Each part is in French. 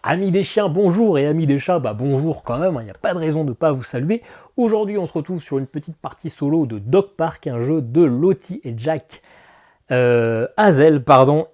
Amis des chiens, bonjour, et amis des chats, bah bonjour quand même, il n'y a pas de raison de ne pas vous saluer. Aujourd'hui, on se retrouve sur une petite partie solo de Dog Park, un jeu de Lottie et Jack Hazel,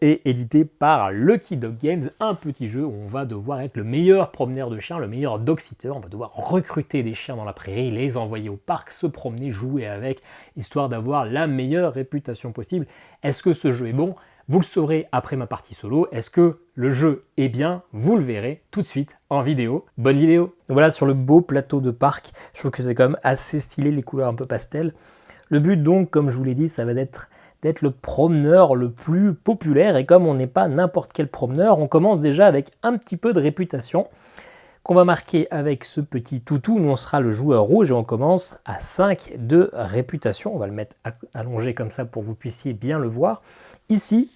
et édité par Lucky Dog Games, un petit jeu où on va devoir être le meilleur promeneur de chiens, le meilleur dog-sitter, on va devoir recruter des chiens dans la prairie, les envoyer au parc, se promener, jouer avec, histoire d'avoir la meilleure réputation possible. Est-ce que ce jeu est bon ? Vous le saurez après ma partie solo. Est-ce que le jeu est bien? Vous le verrez tout de suite en vidéo. Bonne vidéo! Voilà, sur le beau plateau de parc, je trouve que c'est quand même assez stylé, les couleurs un peu pastel. Le but donc, comme je vous l'ai dit, ça va d'être le promeneur le plus populaire. Et comme on n'est pas n'importe quel promeneur, on commence déjà avec un petit peu de réputation qu'on va marquer avec ce petit toutou. Nous, on sera le joueur rouge et on commence à 5 de réputation. On va le mettre allongé comme ça pour que vous puissiez bien le voir. Ici,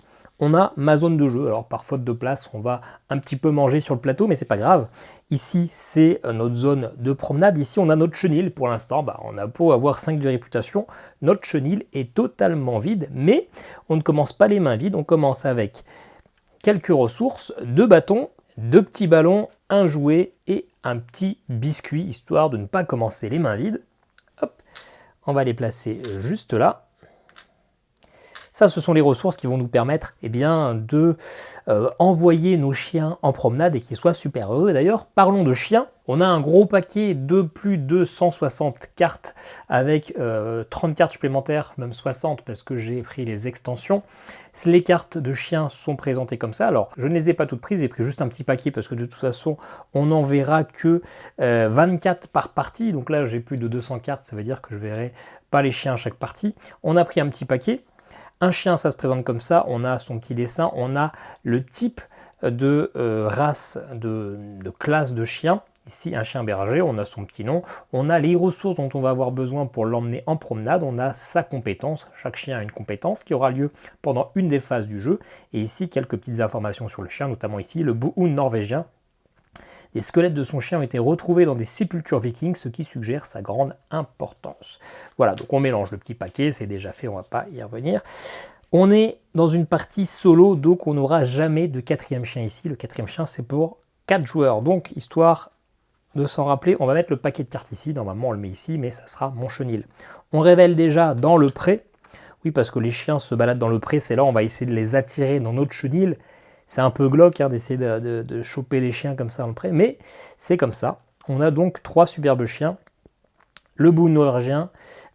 on a ma zone de jeu. Alors par faute de place, on va un petit peu manger sur le plateau, mais c'est pas grave. Ici, c'est notre zone de promenade. Ici, on a notre chenil. Pour l'instant, on a beau avoir 5 de réputation, notre chenil est totalement vide, mais on ne commence pas les mains vides. On commence avec quelques ressources, 2 bâtons, 2 petits ballons, un jouet et un petit biscuit, histoire de ne pas commencer les mains vides. Hop, on va les placer juste là. Ça, ce sont les ressources qui vont nous permettre de envoyer nos chiens en promenade et qu'ils soient super heureux. D'ailleurs, parlons de chiens. On a un gros paquet de plus de 160 cartes avec 30 cartes supplémentaires, même 60 parce que j'ai pris les extensions. Les cartes de chiens sont présentées comme ça. Alors, je ne les ai pas toutes prises, j'ai pris juste un petit paquet parce que de toute façon, on n'en verra que 24 par partie. Donc là, j'ai plus de 200 cartes, ça veut dire que je verrai pas les chiens à chaque partie. On a pris un petit paquet. Un chien, ça se présente comme ça, on a son petit dessin, on a le type de race, de classe de chien. Ici, un chien berger, on a son petit nom. On a les ressources dont on va avoir besoin pour l'emmener en promenade. On a sa compétence. Chaque chien a une compétence qui aura lieu pendant une des phases du jeu. Et ici, quelques petites informations sur le chien, notamment ici, le Bohun norvégien. Les squelettes de son chien ont été retrouvés dans des sépultures vikings, ce qui suggère sa grande importance. Voilà, donc on mélange le petit paquet, c'est déjà fait, on ne va pas y revenir. On est dans une partie solo, donc on n'aura jamais de 4e chien ici. Le 4e chien, c'est pour 4 joueurs. Donc, histoire de s'en rappeler, on va mettre le paquet de cartes ici. Normalement, on le met ici, mais ça sera mon chenil. On révèle déjà dans le pré. Oui, parce que les chiens se baladent dans le pré, c'est là on va essayer de les attirer dans notre chenil. C'est un peu glauque d'essayer de choper des chiens comme ça dans le pré, mais c'est comme ça. On a donc 3 superbes chiens. Le Bohun norvégien,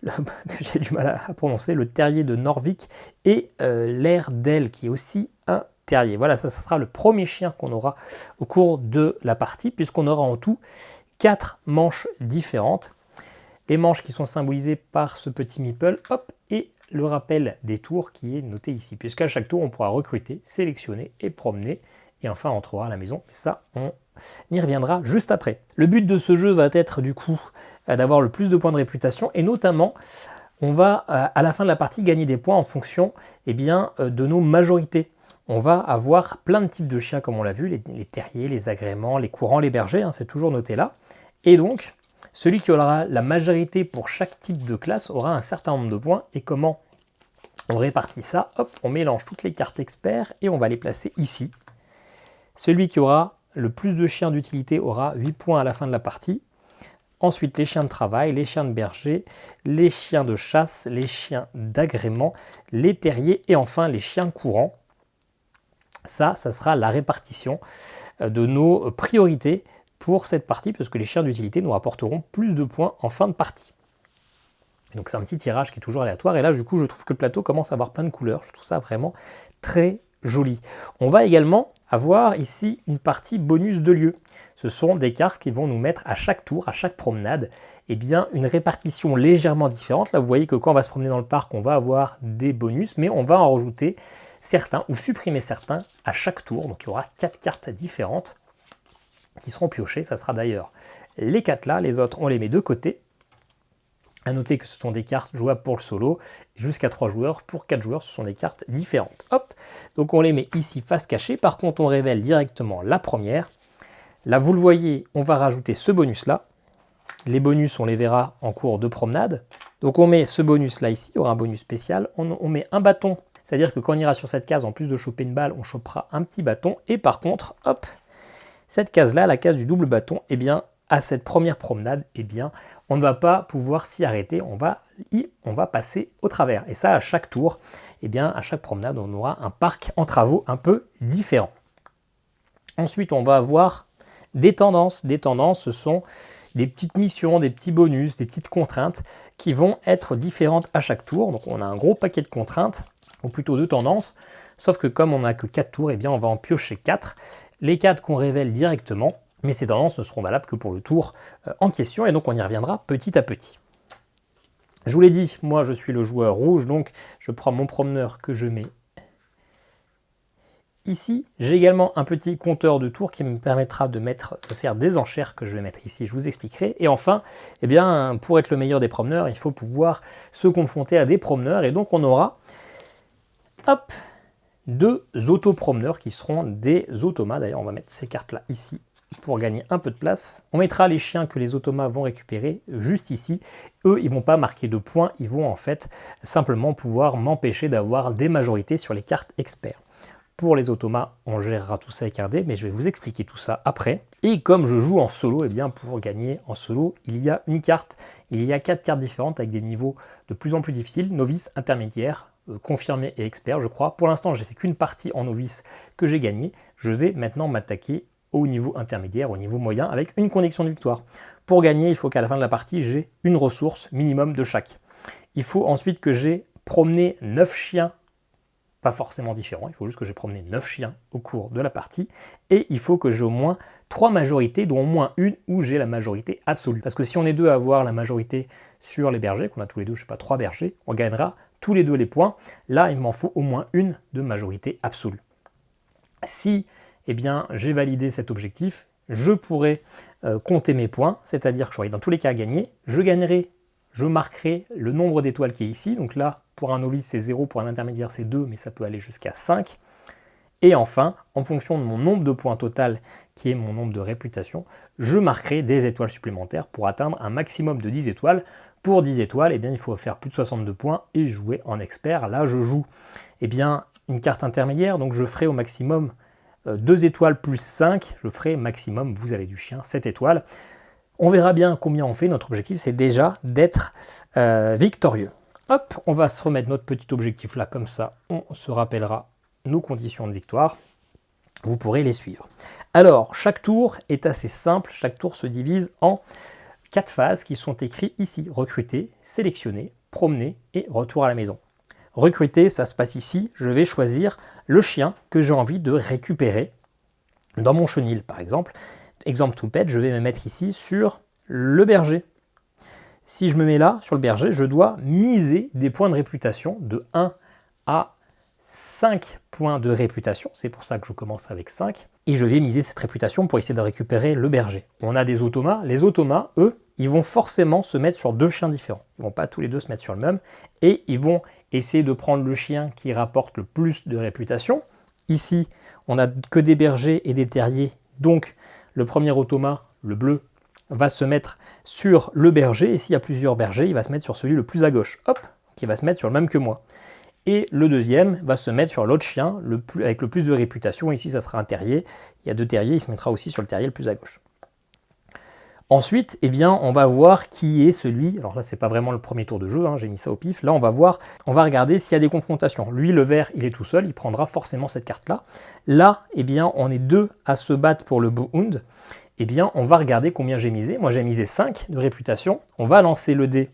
que j'ai du mal à prononcer, le terrier de Norvik et l'Airedale qui est aussi un terrier. Voilà, ça sera le premier chien qu'on aura au cours de la partie, puisqu'on aura en tout 4 manches différentes. Les manches qui sont symbolisées par ce petit meeple, hop, et le rappel des tours qui est noté ici, puisqu'à chaque tour, on pourra recruter, sélectionner et promener, et enfin, on entrera à la maison. Ça, on y reviendra juste après. Le but de ce jeu va être, du coup, d'avoir le plus de points de réputation, et notamment, on va, à la fin de la partie, gagner des points en fonction de nos majorités. On va avoir plein de types de chiens, comme on l'a vu, les terriers, les agréments, les courants, les bergers, c'est toujours noté là. Et donc, celui qui aura la majorité pour chaque type de classe aura un certain nombre de points. Et comment on répartit ça? Hop, on mélange toutes les cartes experts et on va les placer ici. Celui qui aura le plus de chiens d'utilité aura 8 points à la fin de la partie. Ensuite, les chiens de travail, les chiens de berger, les chiens de chasse, les chiens d'agrément, les terriers et enfin les chiens courants. Ça sera la répartition de nos priorités pour cette partie, parce que les chiens d'utilité nous rapporteront plus de points en fin de partie. Donc c'est un petit tirage qui est toujours aléatoire, et là du coup je trouve que le plateau commence à avoir plein de couleurs, je trouve ça vraiment très joli. On va également avoir ici une partie bonus de lieu. Ce sont des cartes qui vont nous mettre à chaque tour, à chaque promenade, une répartition légèrement différente. Là vous voyez que quand on va se promener dans le parc, on va avoir des bonus, mais on va en rajouter certains ou supprimer certains à chaque tour. Donc il y aura 4 cartes différentes qui seront piochées. Ça sera d'ailleurs les 4 là, les autres on les met de côté. A noter que ce sont des cartes jouables pour le solo, jusqu'à 3 joueurs. Pour 4 joueurs, ce sont des cartes différentes. Hop, donc on les met ici face cachée. Par contre, on révèle directement la première. Là, vous le voyez, on va rajouter ce bonus-là. Les bonus, on les verra en cours de promenade. Donc on met ce bonus-là ici, il y aura un bonus spécial. On met un bâton, c'est-à-dire que quand on ira sur cette case, en plus de choper une balle, on chopera un petit bâton. Et par contre, hop, Cette case-là, la case du double bâton, eh bien, à cette première promenade, eh bien, on ne va pas pouvoir s'y arrêter, on va passer au travers. Et ça, à chaque tour, eh bien, à chaque promenade, on aura un parc en travaux un peu différent. Ensuite, on va avoir des tendances. Des tendances, ce sont des petites missions, des petits bonus, des petites contraintes qui vont être différentes à chaque tour. Donc, on a un gros paquet de contraintes, ou plutôt de tendances, sauf que comme on n'a que 4 tours, eh bien, on va en piocher 4. Les 4 qu'on révèle directement, mais ces tendances ne seront valables que pour le tour en question, et donc on y reviendra petit à petit. Je vous l'ai dit, moi je suis le joueur rouge, donc je prends mon promeneur que je mets ici. J'ai également un petit compteur de tours qui me permettra de faire des enchères que je vais mettre ici, je vous expliquerai. Et enfin, eh bien, pour être le meilleur des promeneurs, il faut pouvoir se confronter à des promeneurs, et donc on aura, hop, 2 autopromeneurs qui seront des automas. D'ailleurs, on va mettre ces cartes-là ici pour gagner un peu de place. On mettra les chiens que les automas vont récupérer juste ici. Eux, ils ne vont pas marquer de points, ils vont en fait simplement pouvoir m'empêcher d'avoir des majorités sur les cartes experts. Pour les automas, on gérera tout ça avec un dé, mais je vais vous expliquer tout ça après. Et comme je joue en solo, eh bien pour gagner en solo, il y a une carte, il y a 4 cartes différentes avec des niveaux de plus en plus difficiles, novice, intermédiaire, confirmé et expert, je crois. Pour l'instant, j'ai fait qu'une partie en novice que j'ai gagné. Je vais maintenant m'attaquer au niveau intermédiaire, au niveau moyen, avec une condition de victoire. Pour gagner, il faut qu'à la fin de la partie, j'ai une ressource minimum de chaque. Il faut ensuite que j'ai promené 9 chiens, pas forcément différents, il faut juste que j'ai promené 9 chiens au cours de la partie, et il faut que j'ai au moins 3 majorités, dont au moins une où j'ai la majorité absolue. Parce que si on est deux à avoir la majorité sur les bergers, qu'on a tous les deux, je sais pas, 3 bergers, on gagnera tous les deux les points. Là, il m'en faut au moins une de majorité absolue. Si eh bien, j'ai validé cet objectif, je pourrai compter mes points, c'est-à-dire que j'aurai dans tous les cas gagné, je marquerai le nombre d'étoiles qui est ici, donc là, pour un novice c'est 0, pour un intermédiaire c'est 2, mais ça peut aller jusqu'à 5. Et enfin, en fonction de mon nombre de points total, qui est mon nombre de réputation, je marquerai des étoiles supplémentaires pour atteindre un maximum de 10 étoiles. Pour 10 étoiles, eh bien, il faut faire plus de 62 points et jouer en expert. Là, je joue eh bien, une carte intermédiaire, donc je ferai au maximum 2 étoiles plus 5, je ferai maximum, vous avez du chien, 7 étoiles. On verra bien combien on fait. Notre objectif, c'est déjà d'être victorieux. Hop, on va se remettre notre petit objectif là, comme ça, on se rappellera nos conditions de victoire. Vous pourrez les suivre. Alors, chaque tour est assez simple. Chaque tour se divise en 4 phases qui sont écrites ici. Recruter, sélectionner, promener et retour à la maison. Recruter, ça se passe ici. Je vais choisir le chien que j'ai envie de récupérer dans mon chenil, par exemple. Exemple tout bête, je vais me mettre ici sur le berger. Si je me mets là, sur le berger, je dois miser des points de réputation de 1 à 5 points de réputation. C'est pour ça que je commence avec 5. Et je vais miser cette réputation pour essayer de récupérer le berger. On a des automas. Les automas, eux, ils vont forcément se mettre sur 2 chiens différents. Ils ne vont pas tous les deux se mettre sur le même. Et ils vont essayer de prendre le chien qui rapporte le plus de réputation. Ici, on n'a que des bergers et des terriers. Donc, le premier automa, le bleu, va se mettre sur le berger. Et s'il y a plusieurs bergers, il va se mettre sur celui le plus à gauche. Hop, qui va se mettre sur le même que moi. Et le deuxième va se mettre sur l'autre chien avec le plus de réputation. Ici, ça sera un terrier. Il y a 2 terriers, il se mettra aussi sur le terrier le plus à gauche. Ensuite, eh bien, on va voir qui est celui. Alors là, c'est pas vraiment le premier tour de jeu, hein, j'ai mis ça au pif. Là, on va regarder s'il y a des confrontations. Lui, le vert, il est tout seul, il prendra forcément cette carte-là. Là, eh bien, on est 2 à se battre pour le Bohound. Eh bien, on va regarder combien j'ai misé. Moi, j'ai misé 5 de réputation. On va lancer le dé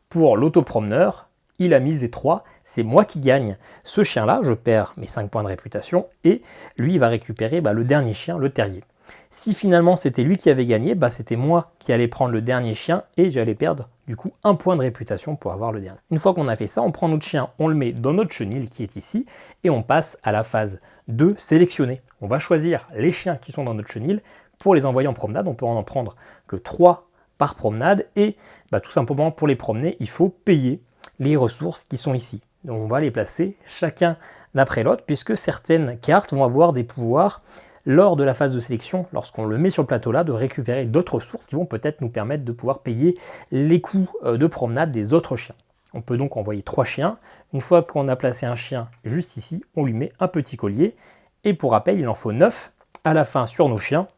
pour l'autopromeneur. Il a misé 3, c'est moi qui gagne. Ce chien-là, je perds mes 5 points de réputation et lui, il va récupérer le dernier chien, le terrier. Si finalement c'était lui qui avait gagné, c'était moi qui allais prendre le dernier chien et j'allais perdre du coup 1 point de réputation pour avoir le dernier. Une fois qu'on a fait ça, on prend notre chien, on le met dans notre chenil qui est ici et on passe à la phase de sélectionner. On va choisir les chiens qui sont dans notre chenil pour les envoyer en promenade. On peut en prendre que 3 par promenade et tout simplement pour les promener, il faut payer les ressources qui sont ici. Donc on va les placer chacun d'après l'autre puisque certaines cartes vont avoir des pouvoirs lors de la phase de sélection, lorsqu'on le met sur le plateau là, de récupérer d'autres ressources qui vont peut-être nous permettre de pouvoir payer les coûts de promenade des autres chiens. On peut donc envoyer 3 chiens. Une fois qu'on a placé un chien juste ici, on lui met un petit collier. Et pour rappel, il en faut 9. à la fin sur nos chiens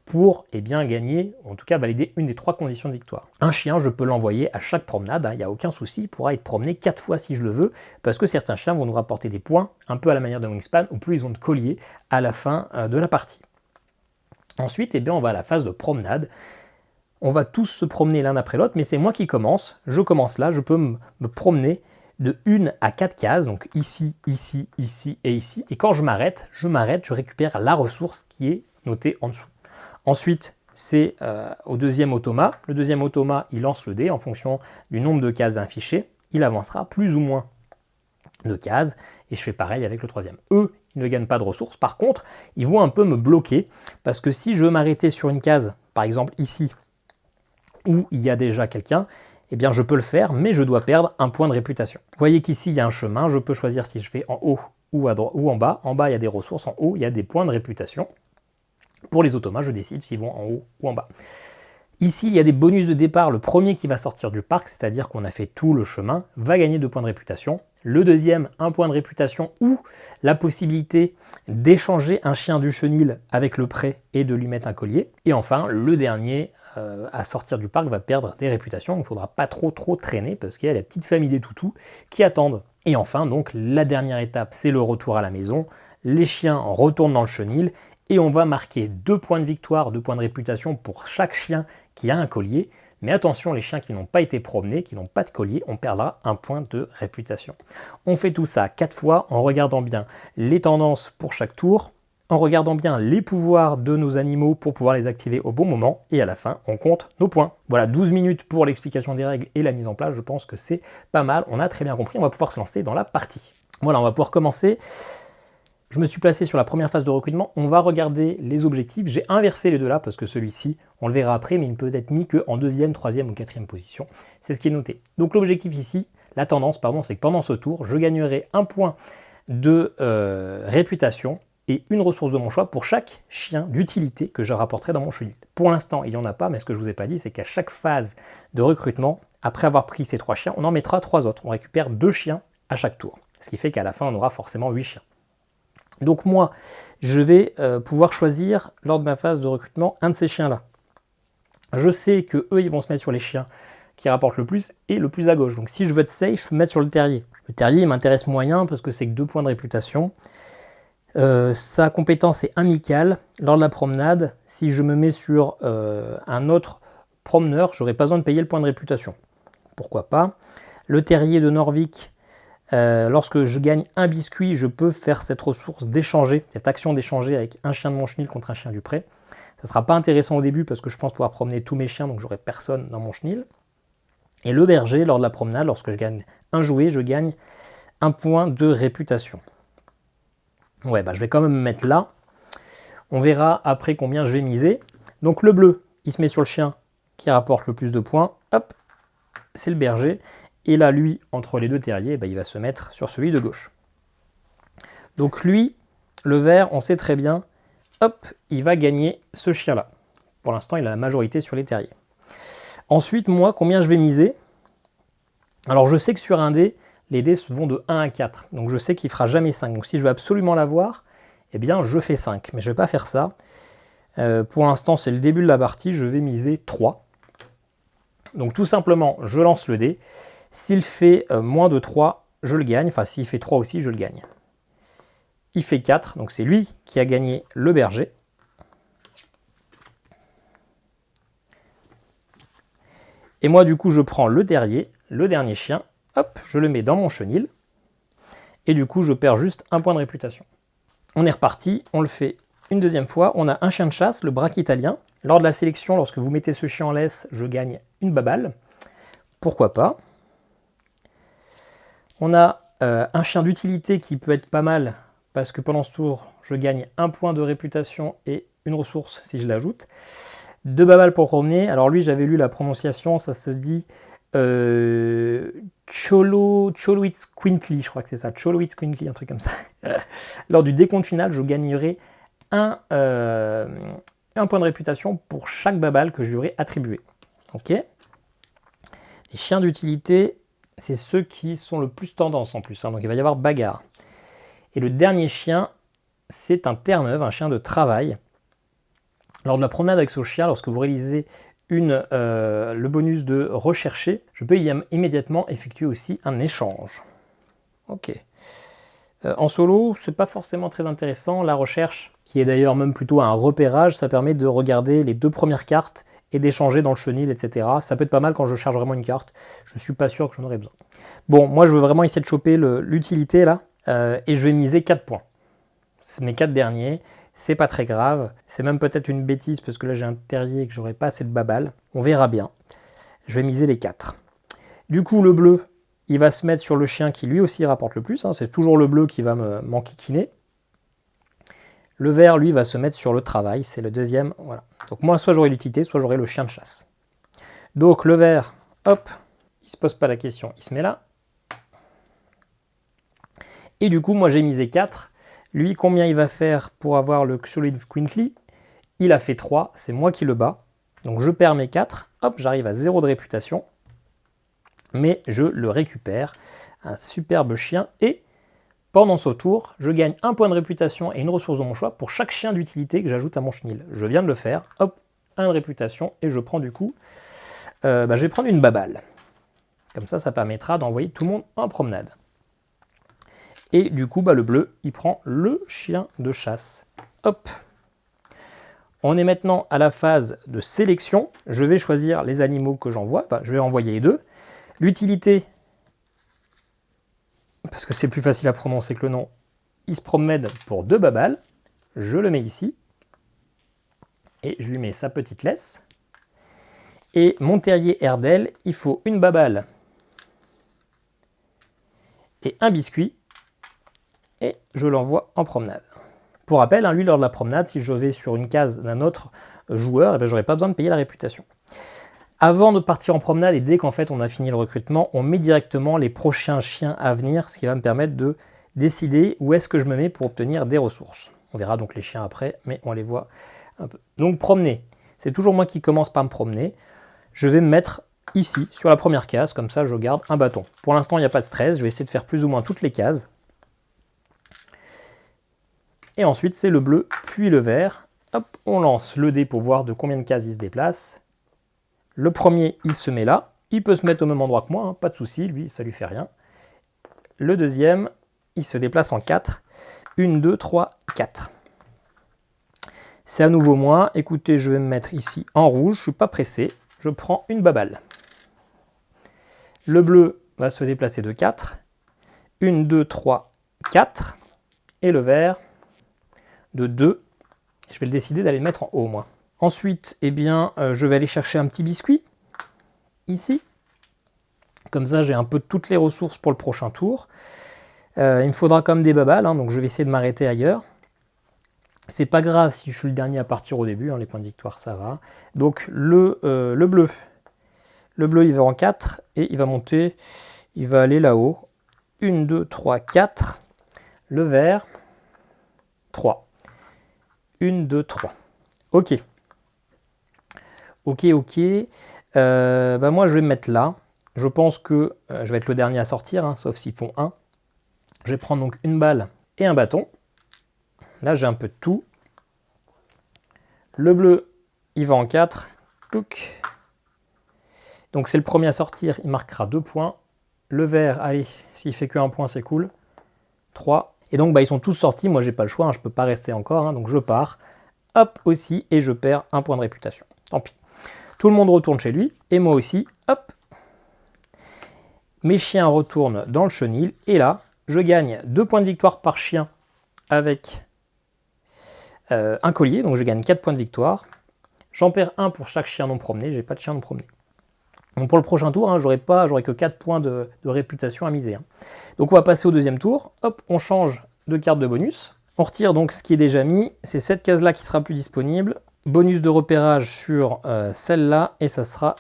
pour gagner, ou en tout cas valider une des 3 conditions de victoire. Un chien, je peux l'envoyer à chaque promenade, il n'y a aucun souci, il pourra être promené 4 fois si je le veux, parce que certains chiens vont nous rapporter des points, un peu à la manière d'un Wingspan, ou plus ils ont de collier à la fin de la partie. Ensuite, on va à la phase de promenade. On va tous se promener l'un après l'autre, mais c'est moi qui commence. Je commence là, je peux me promener de 1 à 4 cases, donc ici, ici, ici et ici. Et quand je m'arrête, je récupère la ressource qui est notée en dessous. Ensuite, c'est au deuxième automa. Le deuxième automa, il lance le dé en fonction du nombre de cases d'un fichier. Il avancera plus ou moins de cases. Et je fais pareil avec le troisième. Eux, ils ne gagnent pas de ressources. Par contre, ils vont un peu me bloquer. Parce que si je veux m'arrêter sur une case, par exemple ici, où il y a déjà quelqu'un, je peux le faire, mais je dois perdre un point de réputation. Vous voyez qu'ici, il y a un chemin. Je peux choisir si je vais en haut ou en bas. En bas, il y a des ressources. En haut, il y a des points de réputation. Pour les automas, je décide s'ils vont en haut ou en bas. Ici, il y a des bonus de départ. Le premier qui va sortir du parc, c'est-à-dire qu'on a fait tout le chemin, va gagner 2 points de réputation. Le deuxième, 1 point de réputation ou la possibilité d'échanger un chien du chenil avec le prêt et de lui mettre un collier. Et enfin, le dernier à sortir du parc va perdre des réputations. Il ne faudra pas trop traîner parce qu'il y a la petite famille des toutous qui attendent. Et enfin, donc, la dernière étape, c'est le retour à la maison. Les chiens retournent dans le chenil et on va marquer 2 points de victoire, 2 points de réputation pour chaque chien qui a un collier. Mais attention, les chiens qui n'ont pas été promenés, qui n'ont pas de collier, on perdra 1 point de réputation. On fait tout ça 4 fois en regardant bien les tendances pour chaque tour, en regardant bien les pouvoirs de nos animaux pour pouvoir les activer au bon moment, et à la fin, on compte nos points. Voilà, 12 minutes pour l'explication des règles et la mise en place, je pense que c'est pas mal, on a très bien compris, on va pouvoir se lancer dans la partie. Voilà, on va pouvoir commencer. Je me suis placé sur la première phase de recrutement, on va regarder les objectifs. J'ai inversé les deux là parce que celui-ci, on le verra après, mais il ne peut être mis qu'en 2e, 3e ou 4e position. C'est ce qui est noté. Donc l'objectif ici, la tendance, c'est que pendant ce tour, je gagnerai 1 point de réputation et une ressource de mon choix pour chaque chien d'utilité que je rapporterai dans mon chenil. Pour l'instant, il n'y en a pas, mais ce que je ne vous ai pas dit, c'est qu'à chaque phase de recrutement, après avoir pris ces 3 chiens, on en mettra 3 autres. On récupère 2 chiens à chaque tour. Ce qui fait qu'à la fin, on aura forcément 8 chiens. Donc moi, je vais pouvoir choisir, lors de ma phase de recrutement, un de ces chiens-là. Je sais que eux, ils vont se mettre sur les chiens qui rapportent le plus et le plus à gauche. Donc si je veux être safe, je peux me mettre sur le terrier. Le terrier, il m'intéresse moyen parce que c'est que 2 points de réputation. Sa compétence est amicale. Lors de la promenade, si je me mets sur un autre promeneur, je n'aurai pas besoin de payer le point de réputation. Pourquoi pas. Le terrier de Norvik, lorsque je gagne un biscuit, je peux faire cette ressource d'échanger, cette action d'échanger avec un chien de mon chenil contre un chien du pré. Ça ne sera pas intéressant au début parce que je pense pouvoir promener tous mes chiens, donc j'aurai personne dans mon chenil. Et le berger, lors de la promenade, lorsque je gagne un jouet, je gagne 1 point de réputation. Ouais, je vais quand même me mettre là. On verra après combien je vais miser. Donc le bleu, il se met sur le chien qui rapporte le plus de points. Hop, c'est le berger. Et là, lui, entre les 2 terriers, il va se mettre sur celui de gauche. Donc lui, le vert, on sait très bien, hop, il va gagner ce chien-là. Pour l'instant, il a la majorité sur les terriers. Ensuite, moi, combien je vais miser? Alors, je sais que sur un dé, les dés vont de 1 à 4. Donc, je sais qu'il ne fera jamais 5. Donc, si je veux absolument l'avoir, je fais 5. Mais je ne vais pas faire ça. Pour l'instant, c'est le début de la partie. Je vais miser 3. Donc, tout simplement, je lance le dé. S'il fait moins de 3, je le gagne. Enfin, s'il fait 3 aussi, je le gagne. Il fait 4, donc c'est lui qui a gagné le berger. Et moi, du coup, je prends le terrier, le dernier chien, hop, je le mets dans mon chenil. Et du coup, je perds juste 1 point de réputation. On est reparti, on le fait une deuxième fois. On a un chien de chasse, le braque italien. Lors de la sélection, lorsque vous mettez ce chien en laisse, je gagne une babale. Pourquoi pas? On a un chien d'utilité qui peut être pas mal parce que pendant ce tour, je gagne 1 point de réputation et une ressource si je l'ajoute. 2 babales pour promener. Alors lui, j'avais lu la prononciation, ça se dit Cholowitz Quintly, je crois que c'est ça, Cholowitz Quintly, un truc comme ça. Lors du décompte final, je gagnerai un point de réputation pour chaque babale que je lui aurai attribué. Ok. Les chiens d'utilité, c'est ceux qui sont le plus tendance en plus, hein, donc il va y avoir bagarre. Et le dernier chien, c'est un Terre-Neuve, un chien de travail. Lors de la promenade avec ce chien, lorsque vous réalisez le bonus de rechercher, je peux immédiatement effectuer aussi un échange. Ok. En solo, c'est pas forcément très intéressant. La recherche, qui est d'ailleurs même plutôt un repérage, ça permet de regarder les 2 premières cartes et d'échanger dans le chenil, etc. Ça peut être pas mal quand je charge vraiment une carte. Je suis pas sûr que j'en aurai besoin. Bon, moi je veux vraiment essayer de choper l'utilité là, et je vais miser 4 points. C'est mes 4 derniers, c'est pas très grave. C'est même peut-être une bêtise parce que là j'ai un terrier et que j'aurai pas assez de babal. On verra bien. Je vais miser les 4. Du coup, le bleu, il va se mettre sur le chien qui lui aussi rapporte le plus, hein. C'est toujours le bleu qui va m'enquiquiner. Le vert, lui, va se mettre sur le travail, c'est le deuxième. Voilà. Donc moi, soit j'aurai l'utilité, soit j'aurai le chien de chasse. Donc le vert, hop, il ne se pose pas la question, il se met là. Et du coup, moi j'ai misé 4. Lui, combien il va faire pour avoir le Xolid Squintly? Il a fait 3, c'est moi qui le bats. Donc je perds mes 4, hop, j'arrive à 0 de réputation. Mais je le récupère, un superbe chien, et pendant ce tour, je gagne 1 point de réputation et une ressource de mon choix pour chaque chien d'utilité que j'ajoute à mon chenil. Je viens de le faire, hop, 1 de réputation, et je prends du coup, je vais prendre une babale. Comme ça permettra d'envoyer tout le monde en promenade. Et du coup, le bleu, il prend le chien de chasse. Hop. On est maintenant à la phase de sélection. Je vais choisir les animaux que j'envoie. Je vais envoyer les 2. L'utilité, parce que c'est plus facile à prononcer que le nom, il se promène pour 2 babales. Je le mets ici. Et je lui mets sa petite laisse. Et mon terrier Erdel, il faut une babale et un biscuit. Et je l'envoie en promenade. Pour rappel, lui, lors de la promenade, si je vais sur une case d'un autre joueur, je n'aurai pas besoin de payer la réputation. Avant de partir en promenade, et dès qu'en fait on a fini le recrutement, on met directement les prochains chiens à venir, ce qui va me permettre de décider où est-ce que je me mets pour obtenir des ressources. On verra donc les chiens après, mais on les voit un peu. Donc promener, c'est toujours moi qui commence par me promener. Je vais me mettre ici, sur la première case, comme ça je garde un bâton. Pour l'instant, il n'y a pas de stress, je vais essayer de faire plus ou moins toutes les cases. Et ensuite, c'est le bleu, puis le vert. Hop, on lance le dé pour voir de combien de cases il se déplace. Le premier, il se met là. Il peut se mettre au même endroit que moi, hein, pas de souci, lui, ça lui fait rien. Le deuxième, il se déplace en 4. 1, 2, 3, 4. C'est à nouveau moi. Écoutez, je vais me mettre ici en rouge, je ne suis pas pressé. Je prends une babale. Le bleu va se déplacer de 4. 1, 2, 3, 4. Et le vert de 2. Je vais le décider d'aller le mettre en haut, moi. Ensuite, je vais aller chercher un petit biscuit, ici. Comme ça, j'ai un peu toutes les ressources pour le prochain tour. Il me faudra quand même des babales, hein, donc je vais essayer de m'arrêter ailleurs. C'est pas grave si je suis le dernier à partir au début, hein, les points de victoire, ça va. Donc le bleu. Le bleu, il va en 4 et il va monter, il va aller là-haut. 1, 2, 3, 4. Le vert, 3. 1, 2, 3. Ok. Ok. Moi, je vais me mettre là. Je pense que je vais être le dernier à sortir, hein, sauf s'ils font 1. Je vais prendre donc une balle et un bâton. Là, j'ai un peu de tout. Le bleu, il va en 4. Touc. Donc, c'est le premier à sortir. Il marquera 2 points. Le vert, allez, s'il fait que 1 point, c'est cool. 3. Et donc, ils sont tous sortis. Moi, j'ai pas le choix. Hein, je peux pas rester encore. Hein, donc, je pars. Hop, aussi. Et je perds 1 point de réputation. Tant pis. Tout le monde retourne chez lui. Et moi aussi. Hop. Mes chiens retournent dans le chenil. Et là, je gagne 2 points de victoire par chien avec un collier. Donc, je gagne 4 points de victoire. J'en perds 1 pour chaque chien non promené. J'ai pas de chien non promené. Donc, pour le prochain tour, hein, j'aurai que 4 points de réputation à miser. Hein. Donc, on va passer au deuxième tour. Hop, on change de carte de bonus. On retire donc ce qui est déjà mis. C'est cette case-là qui sera plus disponible. Bonus de repérage sur celle-là. Et ça sera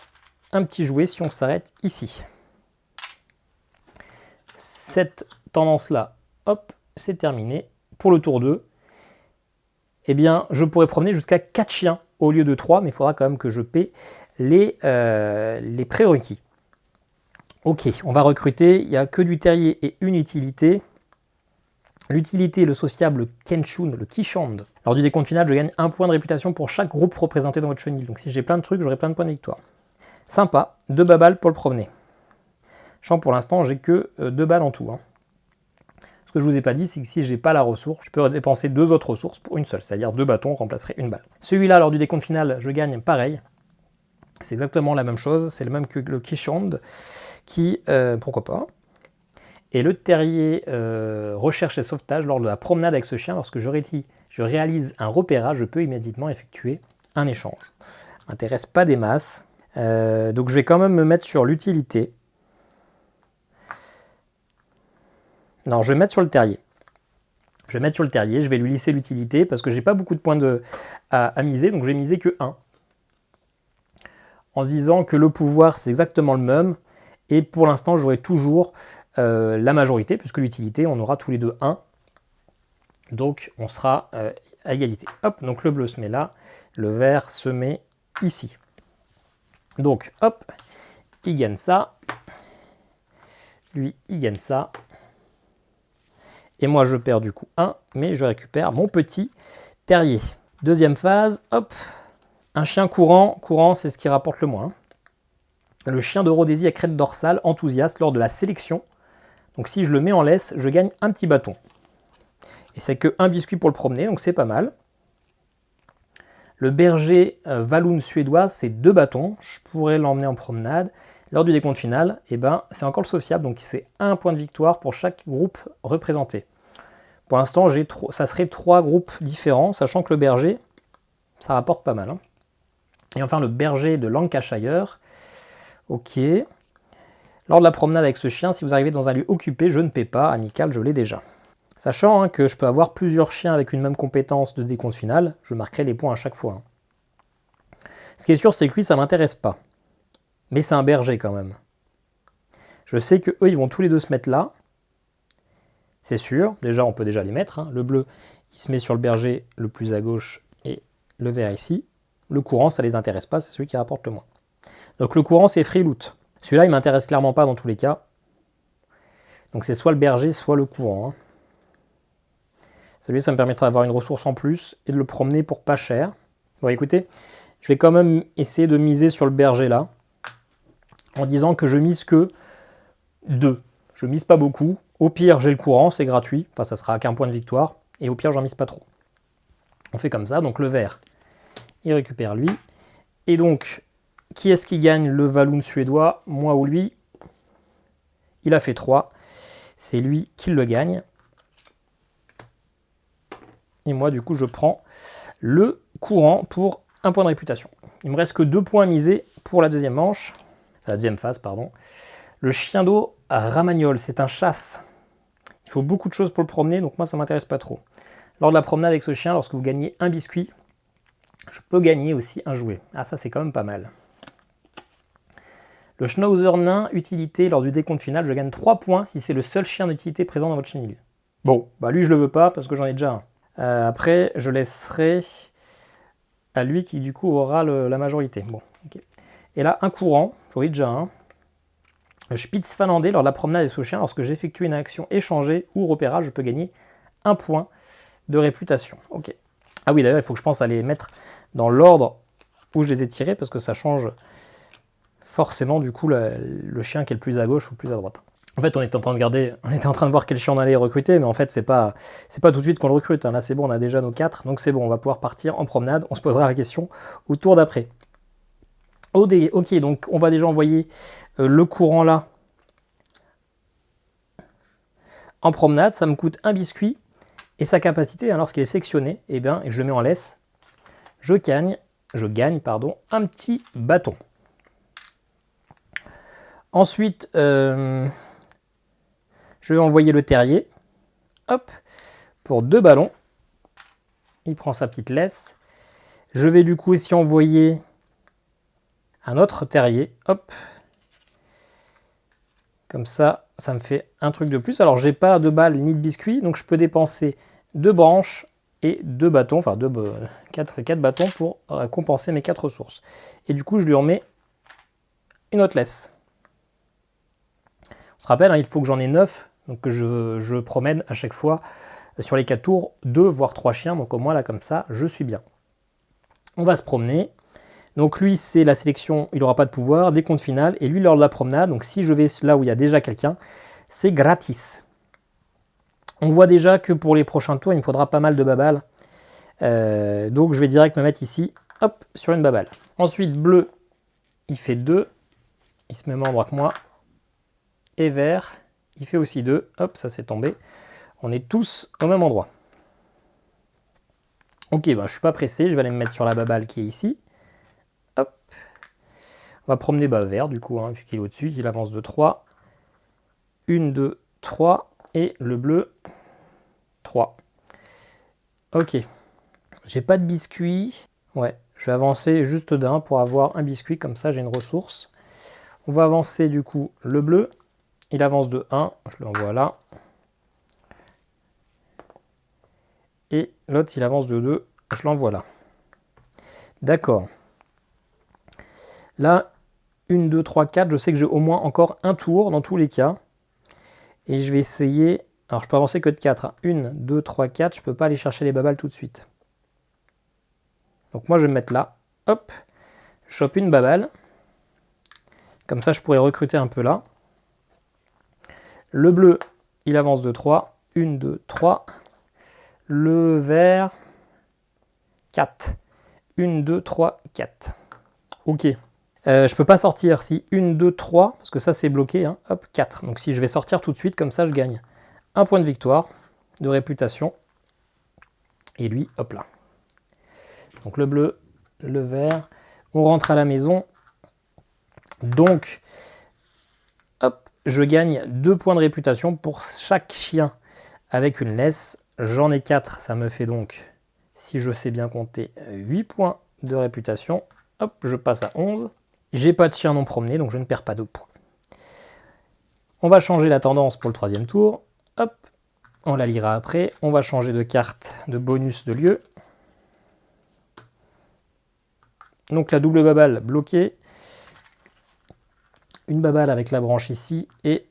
un petit jouet si on s'arrête ici. Cette tendance-là, hop, c'est terminé. Pour le tour 2, je pourrais promener jusqu'à 4 chiens au lieu de 3, mais il faudra quand même que je paie les prérequis. Ok, on va recruter. Il n'y a que du terrier et une utilité. L'utilité, le sociable, le Kenshun, le Kishand. Lors du décompte final, je gagne 1 point de réputation pour chaque groupe représenté dans votre chenille. Donc si j'ai plein de trucs, j'aurai plein de points de victoire. Sympa, 2 babales pour le promener. Sachant pour l'instant, j'ai que 2 balles en tout. Hein. Ce que je vous ai pas dit, c'est que si j'ai pas la ressource, je peux dépenser 2 autres ressources pour une seule, c'est-à-dire 2 bâtons remplaceraient une balle. Celui-là, lors du décompte final, je gagne pareil. C'est exactement la même chose, c'est le même que le Kishand, qui, pourquoi pas. Et le terrier recherche et sauvetage lors de la promenade avec ce chien, lorsque je réalise un repérage, je peux immédiatement effectuer un échange. M'intéresse pas des masses, donc je vais quand même me mettre sur l'utilité. Non, je vais mettre sur le terrier. Je vais mettre sur le terrier, je vais lui lisser l'utilité parce que j'ai pas beaucoup de points à miser, donc je vais miser que 1. En se disant que le pouvoir c'est exactement le même, et pour l'instant j'aurai toujours la majorité, puisque l'utilité on aura tous les deux 1. Donc on sera à égalité. Hop, donc le bleu se met là, le vert se met ici. Donc hop, il gagne ça, lui il gagne ça. Et moi, je perds du coup 1, mais je récupère mon petit terrier. Deuxième phase, hop. Un chien courant. Courant, c'est ce qui rapporte le moins. Le chien de Rhodésie à crête dorsale, enthousiaste lors de la sélection. Donc si je le mets en laisse, je gagne un petit bâton. Et c'est que un biscuit pour le promener, donc c'est pas mal. Le berger Walloon suédois, c'est 2 bâtons. Je pourrais l'emmener en promenade. Lors du décompte final, eh ben, c'est encore le sociable, donc c'est 1 point de victoire pour chaque groupe représenté. Pour l'instant, ça serait 3 groupes différents, sachant que le berger, ça rapporte pas mal. Hein. Et enfin, le berger de Lancashire. Ok. Lors de la promenade avec ce chien, si vous arrivez dans un lieu occupé, je ne paie pas. Amical, je l'ai déjà. Sachant que je peux avoir plusieurs chiens avec une même compétence de décompte final, je marquerai les points à chaque fois. Hein. Ce qui est sûr, c'est que lui, ça ne m'intéresse pas. Mais c'est un berger quand même. Je sais que eux, ils vont tous les deux se mettre là. C'est sûr. Déjà, on peut déjà les mettre. Hein. Le bleu, il se met sur le berger le plus à gauche et le vert ici. Le courant, ça ne les intéresse pas. C'est celui qui rapporte le moins. Donc le courant, c'est free loot. Celui-là, il ne m'intéresse clairement pas dans tous les cas. Donc c'est soit le berger, soit le courant. Hein. Celui, ça me permettra d'avoir une ressource en plus et de le promener pour pas cher. Bon, écoutez, je vais quand même essayer de miser sur le berger là. En disant que je mise que 2. Je mise pas beaucoup. Au pire, j'ai le courant, c'est gratuit. Enfin, ça sera qu'un point de victoire. Et au pire, j'en mise pas trop. On fait comme ça. Donc le vert, il récupère lui. Et donc, qui est-ce qui gagne le Walloon suédois? Moi ou lui? Il a fait 3. C'est lui qui le gagne. Et moi, du coup, je prends le courant pour 1 point de réputation. Il me reste que 2 points à miser pour la deuxième manche. La deuxième phase, pardon. Le chien d'eau à Ramagnol, c'est un chasse. Il faut beaucoup de choses pour le promener, donc moi ça ne m'intéresse pas trop. Lors de la promenade avec ce chien, lorsque vous gagnez un biscuit, je peux gagner aussi un jouet. Ah ça c'est quand même pas mal. Le Schnauzer nain, utilité, lors du décompte final, je gagne 3 points si c'est le seul chien d'utilité présent dans votre chenille. Bon, bah lui je le veux pas parce que j'en ai déjà un. Après, je laisserai à lui qui du coup aura la majorité. Bon, ok. Et là, un courant, j'en ai déjà un. Le Spitz finlandais, lors de la promenade avec ce chien, lorsque j'effectue une action échangée ou repérage, je peux gagner 1 point de réputation. Ok. Ah oui, d'ailleurs, il faut que je pense à les mettre dans l'ordre où je les ai tirés, parce que ça change forcément du coup le chien qui est le plus à gauche ou le plus à droite. En fait, on était en train de voir quel chien on allait recruter, mais en fait, c'est pas tout de suite qu'on le recrute. Hein. Là, c'est bon, on a déjà nos 4, donc c'est bon, on va pouvoir partir en promenade. On se posera la question au tour d'après. Ok, donc on va déjà envoyer le courant là en promenade. Ça me coûte un biscuit et sa capacité, hein, lorsqu'il est sectionné, eh bien, et je le mets en laisse, je gagne un petit bâton. Ensuite, je vais envoyer le terrier, hop, pour 2 ballons. Il prend sa petite laisse. Je vais du coup ici envoyer un autre terrier, hop. Comme ça, ça me fait un truc de plus. Alors, j'ai pas de balles ni de biscuits, donc je peux dépenser 2 branches et 2 bâtons, enfin 4 bâtons pour compenser mes 4 ressources. Et du coup, je lui remets une autre laisse. On se rappelle, hein, il faut que j'en ai 9, donc que je promène à chaque fois sur les 4 tours, 2 voire 3 chiens, donc au moins là comme ça, je suis bien. On va se promener. Donc lui, c'est la sélection, il n'aura pas de pouvoir, décompte final, et lui, lors de la promenade, donc si je vais là où il y a déjà quelqu'un, c'est gratis. On voit déjà que pour les prochains tours, il me faudra pas mal de babales. Donc je vais direct me mettre ici, hop, sur une babale. Ensuite, bleu, il fait 2, il se met même endroit que moi. Et vert, il fait aussi 2, hop, ça c'est tombé. On est tous au même endroit. Ok, ben, je ne suis pas pressé, je vais aller me mettre sur la babale qui est ici. Hop. On va promener vert du coup, hein, vu qu'il est au-dessus, il avance de 3. 1, 2, 3. Et le bleu, 3. Ok. J'ai pas de biscuit. Ouais, je vais avancer juste d'un pour avoir un biscuit, comme ça j'ai une ressource. On va avancer du coup le bleu. Il avance de 1, je l'envoie là. Et l'autre il avance de 2, je l'envoie là. D'accord. Là, 1, 2, 3, 4, je sais que j'ai au moins encore un tour dans tous les cas. Et je vais essayer... Alors je peux avancer que de 4. 1, 2, 3, 4, je ne peux pas aller chercher les babales tout de suite. Donc moi je vais me mettre là. Hop, je chope une babale. Comme ça je pourrais recruter un peu là. Le bleu, il avance de 3. 1, 2, 3. Le vert, 4. 1, 2, 3, 4. Ok. Je peux pas sortir si 1, 2, 3, parce que ça c'est bloqué, hein. Hop, 4. Donc si je vais sortir tout de suite, comme ça je gagne un point de victoire, de réputation. Et lui, hop là. Donc le bleu, le vert, on rentre à la maison. Donc, hop, je gagne 2 points de réputation pour chaque chien avec une laisse. J'en ai 4, ça me fait donc, si je sais bien compter, 8 points de réputation. Hop, je passe à 11. J'ai pas de chien non promené, donc je ne perds pas de points. On va changer la tendance pour le 3e tour. Hop, on la lira après. On va changer de carte de bonus de lieu. Donc la double babale bloquée. Une babale avec la branche ici et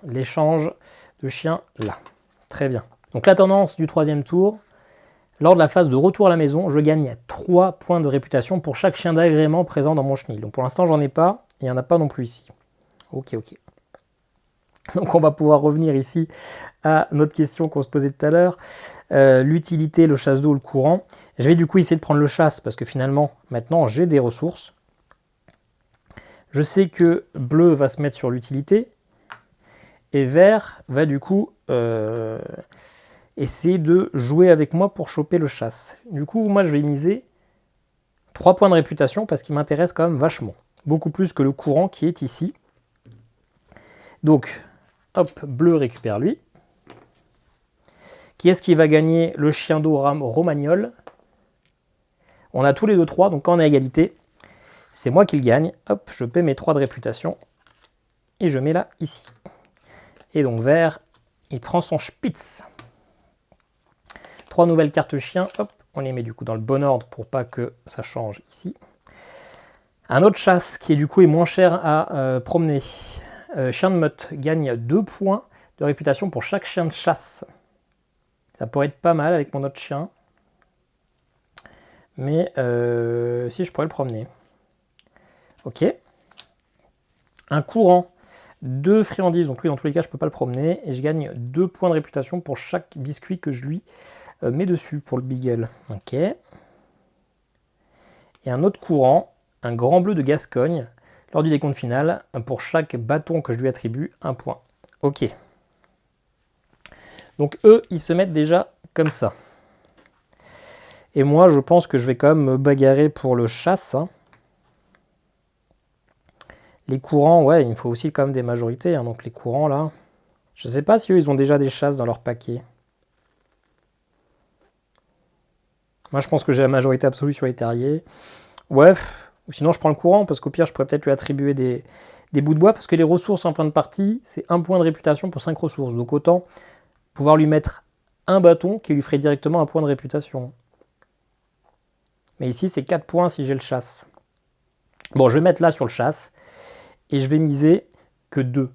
l'échange de chiens là. Très bien. Donc la tendance du 3e tour. Lors de la phase de retour à la maison, je gagne 3 points de réputation pour chaque chien d'agrément présent dans mon chenil. Donc pour l'instant, j'en ai pas, et il n'y en a pas non plus ici. Ok. Donc on va pouvoir revenir ici à notre question qu'on se posait tout à l'heure. L'utilité, le chasse d'eau, le courant. Je vais du coup essayer de prendre le chasse, parce que finalement, maintenant, j'ai des ressources. Je sais que bleu va se mettre sur l'utilité, et vert va du coup... essayer de jouer avec moi pour choper le chasse. Du coup, moi, je vais miser 3 points de réputation parce qu'il m'intéresse quand même vachement. Beaucoup plus que le courant qui est ici. Donc, hop, bleu récupère lui. Qui est-ce qui va gagner le chien d'eau romagnol? On a tous les deux 3, donc quand on est à égalité, c'est moi qui le gagne. Hop, je paie mes 3 de réputation. Et je mets là, ici. Et donc, vert, il prend son spitz. 3 nouvelles cartes chiens, hop, on les met du coup dans le bon ordre pour pas que ça change ici. Un autre chasse qui est du coup est moins cher à promener. Chien de meute gagne 2 points de réputation pour chaque chien de chasse. Ça pourrait être pas mal avec mon autre chien. Mais si je pourrais le promener. Ok. Un courant, 2 friandises, donc lui dans tous les cas je peux pas le promener. Et je gagne 2 points de réputation pour chaque biscuit que je lui mets dessus pour le beagle. Ok. Et un autre courant, un grand bleu de Gascogne, lors du décompte final, pour chaque bâton que je lui attribue, 1 point. Ok. Donc eux, ils se mettent déjà comme ça. Et moi, je pense que je vais quand même me bagarrer pour le chasse. Hein. Les courants, ouais, il me faut aussi quand même des majorités. Hein, donc les courants, là, je sais pas si eux, ils ont déjà des chasses dans leur paquet. Moi, je pense que j'ai la majorité absolue sur les terriers. Ouais, ou sinon, je prends le courant, parce qu'au pire, je pourrais peut-être lui attribuer des bouts de bois, parce que les ressources en fin de partie, c'est 1 point de réputation pour 5 ressources. Donc autant pouvoir lui mettre un bâton qui lui ferait directement 1 point de réputation. Mais ici, c'est 4 points si j'ai le chasse. Bon, je vais mettre là sur le chasse, et je vais miser que 2.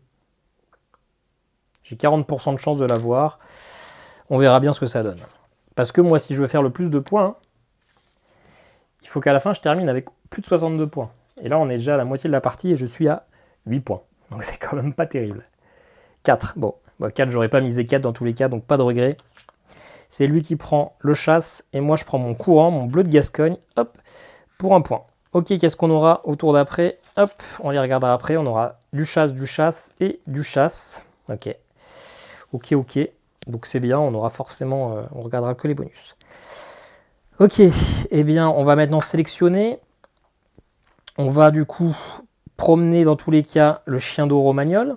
J'ai 40% de chance de l'avoir. On verra bien ce que ça donne. Parce que moi, si je veux faire le plus de points, il faut qu'à la fin, je termine avec plus de 62 points. Et là, on est déjà à la moitié de la partie et je suis à 8 points. Donc c'est quand même pas terrible. 4. Bon, 4, j'aurais pas misé 4 dans tous les cas, donc pas de regret. C'est lui qui prend le chasse et moi, je prends mon courant, mon bleu de Gascogne, hop, pour un point. Ok, qu'est-ce qu'on aura au tour d'après? Hop, on les regardera après. On aura du chasse et du chasse. Ok. Ok. Donc c'est bien, on aura forcément, on regardera que les bonus. Ok, eh bien on va maintenant sélectionner. On va du coup promener dans tous les cas le chien d'eau romagnol.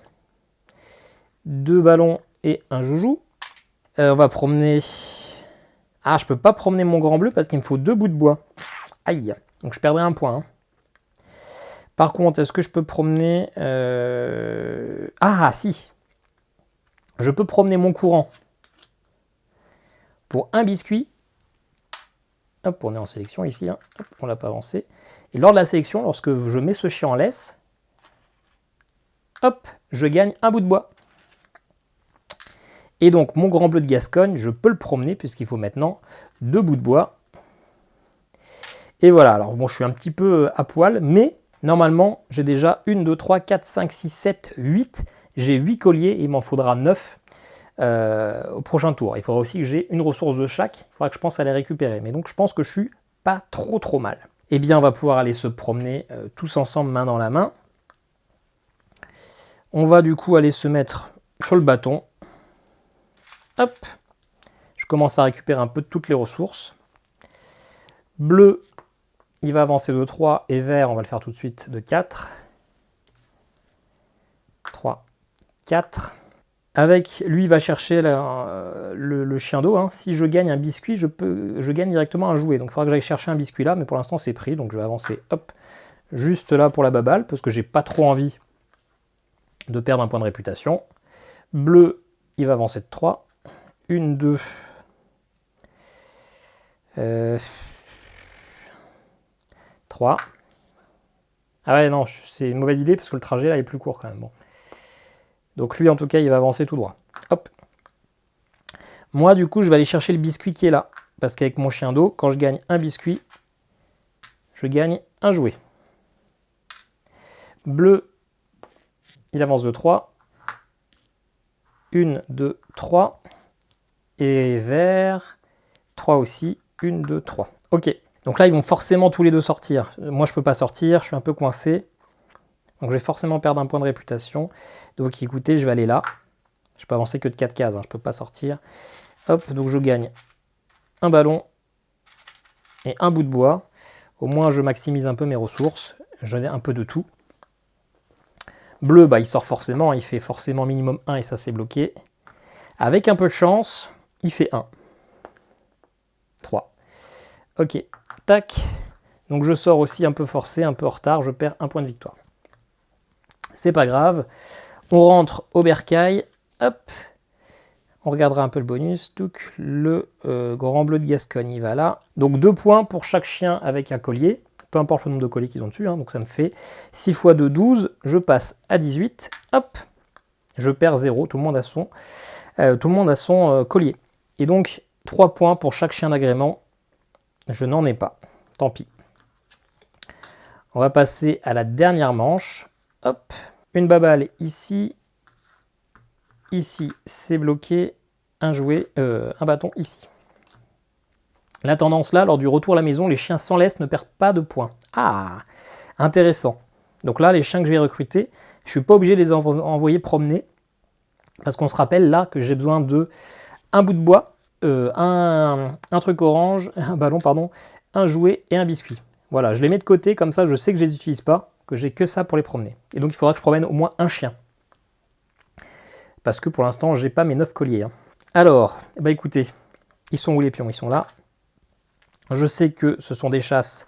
2 ballons et un joujou. On va promener... Ah, je peux pas promener mon grand bleu parce qu'il me faut 2 bouts de bois. Aïe, donc je perdrai un point. Hein. Par contre, est-ce que je peux promener... Ah, si. Je peux promener mon courant pour un biscuit. Hop, on est en sélection ici. Hein. Hop, on l'a pas avancé. Et lors de la sélection, lorsque je mets ce chien en laisse, hop, je gagne un bout de bois. Et donc, mon grand bleu de Gascogne, je peux le promener puisqu'il faut maintenant 2 bouts de bois. Et voilà, alors bon, je suis un petit peu à poil, mais normalement, j'ai déjà 1, 2, 3, 4, 5, 6, 7, 8. J'ai 8 colliers et il m'en faudra 9 au prochain tour. Il faudra aussi que j'ai une ressource de chaque. Il faudra que je pense à les récupérer. Mais donc, je pense que je suis pas trop mal. Eh bien, on va pouvoir aller se promener tous ensemble, main dans la main. On va du coup aller se mettre sur le bâton. Hop, je commence à récupérer un peu de toutes les ressources. Bleu, il va avancer de 3 et vert, on va le faire tout de suite de 4. 3, 4. Avec lui, il va chercher le chien d'eau. Hein. Si je gagne un biscuit, je gagne directement un jouet. Donc il faudra que j'aille chercher un biscuit là, mais pour l'instant c'est pris. Donc je vais avancer hop, juste là pour la baballe, parce que j'ai pas trop envie de perdre un point de réputation. Bleu, il va avancer de 3. 1, 2. 3. Ah ouais, non, c'est une mauvaise idée parce que le trajet là est plus court quand même. Bon. Donc lui, en tout cas, il va avancer tout droit. Hop. Moi, du coup, je vais aller chercher le biscuit qui est là. Parce qu'avec mon chien d'eau, quand je gagne un biscuit, je gagne un jouet. Bleu, il avance de 3. 1, 2, 3. Et vert, 3 aussi. 1, 2, 3. Ok. Donc là, ils vont forcément tous les deux sortir. Moi, je ne peux pas sortir, je suis un peu coincé. Donc je vais forcément perdre un point de réputation. Donc écoutez, je vais aller là. Je peux avancer que de 4 cases, hein, je ne peux pas sortir. Hop, donc je gagne un ballon et un bout de bois. Au moins, je maximise un peu mes ressources. J'en ai un peu de tout. Bleu, bah, il sort forcément. Il fait forcément minimum 1 et ça, c'est bloqué. Avec un peu de chance, il fait 1. 3. Ok, tac. Donc je sors aussi un peu forcé, un peu en retard. Je perds un point de victoire. C'est pas grave. On rentre au bercail. Hop. On regardera un peu le bonus. Donc, le grand bleu de Gascogne, il va là. Donc 2 points pour chaque chien avec un collier. Peu importe le nombre de colliers qu'ils ont dessus. Hein. Donc ça me fait 6 fois 2, 12. Je passe à 18. Hop. Je perds 0. Tout le monde a son collier. Et donc 3 points pour chaque chien d'agrément. Je n'en ai pas. Tant pis. On va passer à la dernière manche. Hop. Une baballe ici. Ici, c'est bloqué. Un jouet, un bâton ici. La tendance là, lors du retour à la maison, les chiens sans laisse ne perdent pas de points. Ah, intéressant. Donc là, les chiens que je vais recruter, je ne suis pas obligé de les envoyer promener. Parce qu'on se rappelle là que j'ai besoin de un bout de bois, un truc orange, un ballon, pardon, un jouet et un biscuit. Voilà, je les mets de côté, comme ça je sais que je ne les utilise pas, que j'ai que ça pour les promener. Et donc il faudra que je promène au moins un chien. Parce que pour l'instant, j'ai pas mes 9 colliers. Hein. Alors, bah écoutez, ils sont où les pions? Ils sont là. Je sais que ce sont des chasses,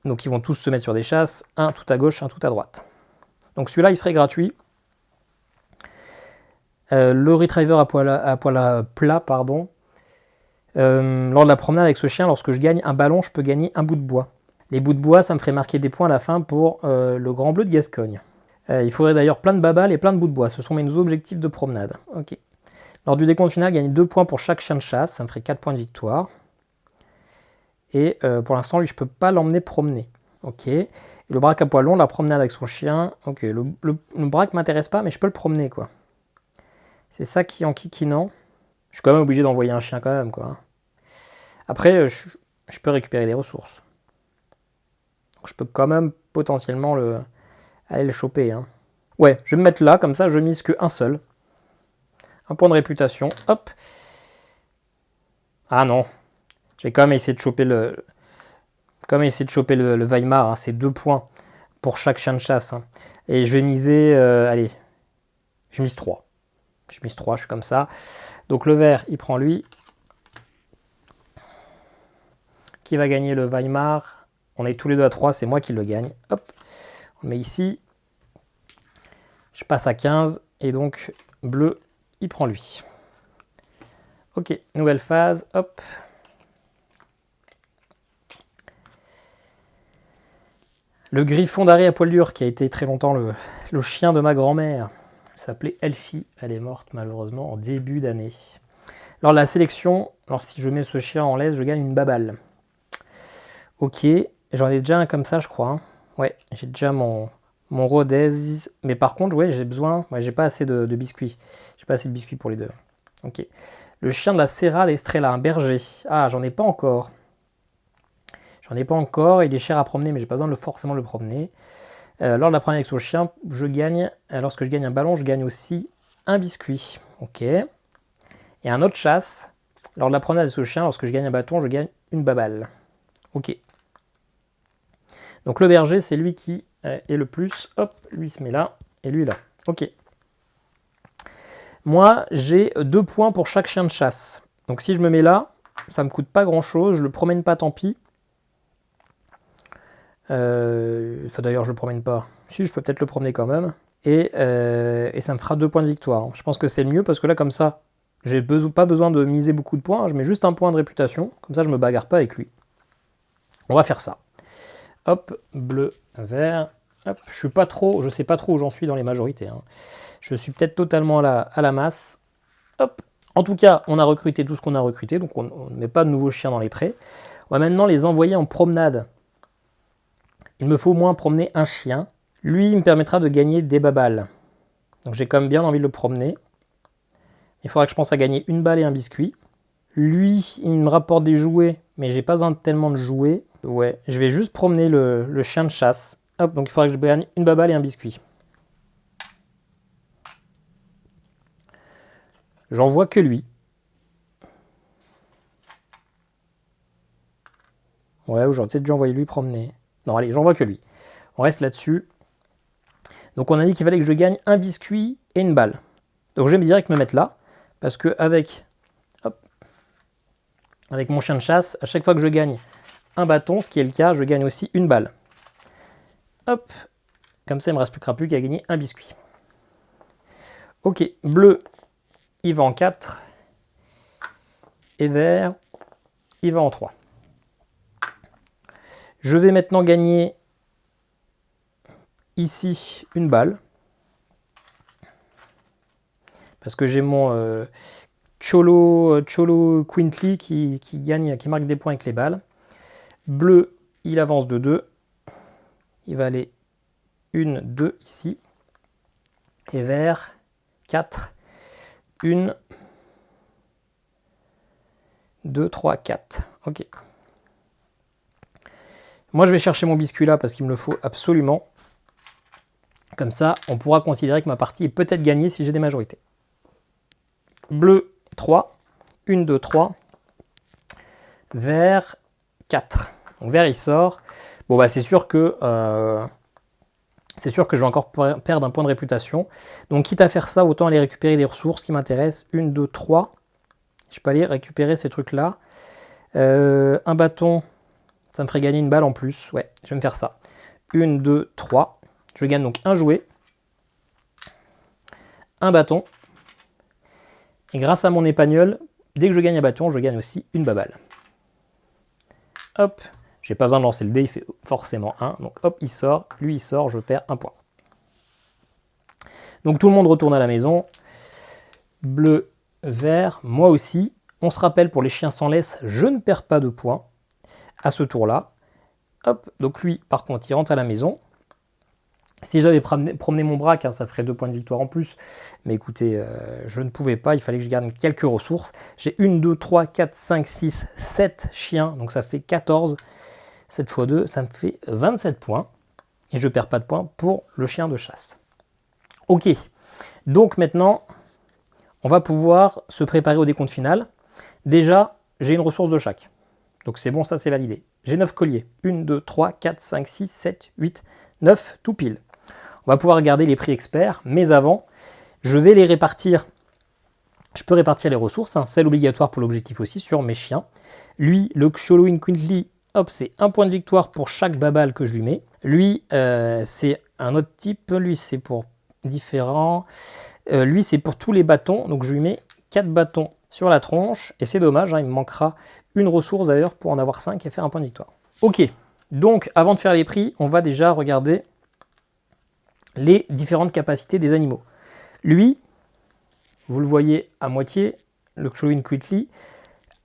donc ils vont tous se mettre sur des chasses. Un tout à gauche, un tout à droite. Donc celui-là, il serait gratuit. Le retriever à poil plat, pardon. Lors de la promenade avec ce chien, lorsque je gagne un ballon, je peux gagner un bout de bois. Les bouts de bois, ça me ferait marquer des points à la fin pour le grand bleu de Gascogne. Il faudrait d'ailleurs plein de babales et plein de bouts de bois. Ce sont mes objectifs de promenade. Ok. Lors du décompte final, gagne 2 points pour chaque chien de chasse. Ça me ferait 4 points de victoire. Et pour l'instant, lui, je peux pas l'emmener promener. Ok. Et le braque à poil long, la promenade avec son chien. Ok. Le braque m'intéresse pas, mais je peux le promener, quoi. C'est ça qui en kikinant. Je suis quand même obligé d'envoyer un chien quand même, quoi. Après, je peux récupérer des ressources. Donc, je peux quand même potentiellement aller le choper. Hein. Ouais, je vais me mettre là, comme ça, je mise qu'un seul. Un point de réputation. Hop. Ah non. J'ai quand même essayé de choper le Weimar. Hein. C'est 2 points pour chaque chien de chasse. Hein. Et je vais miser... allez. Je mise 3. Je mise 3, je suis comme ça. Donc le vert, il prend lui. Qui va gagner le Weimar? On est tous les deux à 3, c'est moi qui le gagne. Hop, on met ici. Je passe à 15. Et donc, bleu, il prend lui. Ok, nouvelle phase. Hop. Le griffon d'arrêt à poil dur, qui a été très longtemps le chien de ma grand-mère. Elle s'appelait Elfie. Elle est morte malheureusement en début d'année. Lors de la sélection, si je mets ce chien en laisse, je gagne une babale. Ok, j'en ai déjà un comme ça, je crois. Hein. Ouais, j'ai déjà mon Rodez. Mais par contre, ouais, j'ai besoin... Ouais, j'ai pas assez de biscuits. J'ai pas assez de biscuits pour les deux. Ok. Le chien de la Serra d'Estrella, un berger. Ah, j'en ai pas encore. J'en ai pas encore. Il est cher à promener, mais j'ai pas besoin de forcément le promener. Lors de la promenade avec son chien, je gagne... lorsque je gagne un ballon, je gagne aussi un biscuit. Ok. Et un autre chasse. Lors de la promenade avec son chien, lorsque je gagne un bâton, je gagne une babale. Ok. Donc le berger, c'est lui qui est le plus. Hop, lui se met là, et lui là. Ok. Moi, j'ai 2 points pour chaque chien de chasse. Donc si je me mets là, ça me coûte pas grand-chose. Je le promène pas, tant pis. D'ailleurs, je le promène pas. Si, je peux peut-être le promener quand même. Et ça me fera 2 points de victoire. Je pense que c'est le mieux, parce que là, comme ça, j'ai pas besoin de miser beaucoup de points. Je mets juste un point de réputation. Comme ça, je me bagarre pas avec lui. On va faire ça. Hop, bleu, vert. Hop, je sais pas trop où j'en suis dans les majorités. Hein. Je suis peut-être totalement à la masse. Hop. En tout cas, on a recruté tout ce qu'on a recruté, donc on ne met pas de nouveaux chiens dans les prés. On va maintenant les envoyer en promenade. Il me faut au moins promener un chien. Lui, il me permettra de gagner des babales. Donc j'ai quand même bien envie de le promener. Il faudra que je pense à gagner une balle et un biscuit. Lui, il me rapporte des jouets, mais j'ai pas besoin de tellement de jouets. Ouais, je vais juste promener le chien de chasse. Hop, donc il faudra que je gagne une babale et un biscuit. J'en vois que lui. Ouais, j'aurais peut-être dû envoyer lui promener. Non, allez, j'en vois que lui. On reste là-dessus. Donc on a dit qu'il fallait que je gagne un biscuit et une balle. Donc je vais direct me mettre là, parce que avec mon chien de chasse, à chaque fois que je gagne un bâton, ce qui est le cas, je gagne aussi une balle. Hop, comme ça il ne me restera plus qu'à gagner un biscuit. Ok, bleu, il va en 4. Et vert, il va en 3. Je vais maintenant gagner ici une balle. Parce que j'ai mon Cholo Quintly qui marque des points avec les balles. Bleu, il avance de 2. Il va aller 1, 2 ici. Et vert, 4. 1, 2, 3, 4. Ok. Moi, je vais chercher mon biscuit là parce qu'il me le faut absolument. Comme ça, on pourra considérer que ma partie est peut-être gagnée si j'ai des majorités. Bleu, 3. 1, 2, 3. Vert, 4. Donc vert, il sort. Bon, bah c'est sûr que je vais encore perdre un point de réputation. Donc, quitte à faire ça, autant aller récupérer des ressources qui m'intéressent. 1, 2, 3. Je peux aller récupérer ces trucs-là. Un bâton, ça me ferait gagner une balle en plus. Ouais, je vais me faire ça. 1, 2, 3. Je gagne donc un jouet. Un bâton. Et grâce à mon épagnol, dès que je gagne un bâton, je gagne aussi une babale. Hop. J'ai pas besoin de lancer le dé, il fait forcément 1. Donc hop, il sort. Lui, il sort, je perds un point. Donc tout le monde retourne à la maison. Bleu, vert, moi aussi. On se rappelle, pour les chiens sans laisse, je ne perds pas de points à ce tour-là. Hop, donc lui, par contre, il rentre à la maison. Si j'avais promené mon braque, hein, ça ferait 2 points de victoire en plus. Mais écoutez, je ne pouvais pas, il fallait que je garde quelques ressources. J'ai 1, 2, 3, 4, 5, 6, 7 chiens, donc ça fait 14. 7 x 2, ça me fait 27 points. Et je ne perds pas de points pour le chien de chasse. Ok, donc maintenant, on va pouvoir se préparer au décompte final. Déjà, j'ai une ressource de chaque. Donc c'est bon, ça c'est validé. J'ai 9 colliers. 1, 2, 3, 4, 5, 6, 7, 8, 9, tout pile. On va pouvoir regarder les prix experts, mais avant, je vais les répartir. Je peux répartir les ressources, hein, celle obligatoire pour l'objectif aussi, sur mes chiens. Lui, le Xoloin Quintly, hop, c'est 1 point de victoire pour chaque babal que je lui mets. Lui, c'est un autre type, lui c'est pour différents. Lui, c'est pour tous les bâtons, donc je lui mets 4 bâtons sur la tronche, et c'est dommage, hein, il me manquera une ressource d'ailleurs pour en avoir 5 et faire 1 point de victoire. Ok, donc avant de faire les prix, on va déjà regarder les différentes capacités des animaux. Lui, vous le voyez à moitié, le Xoloin Quintly,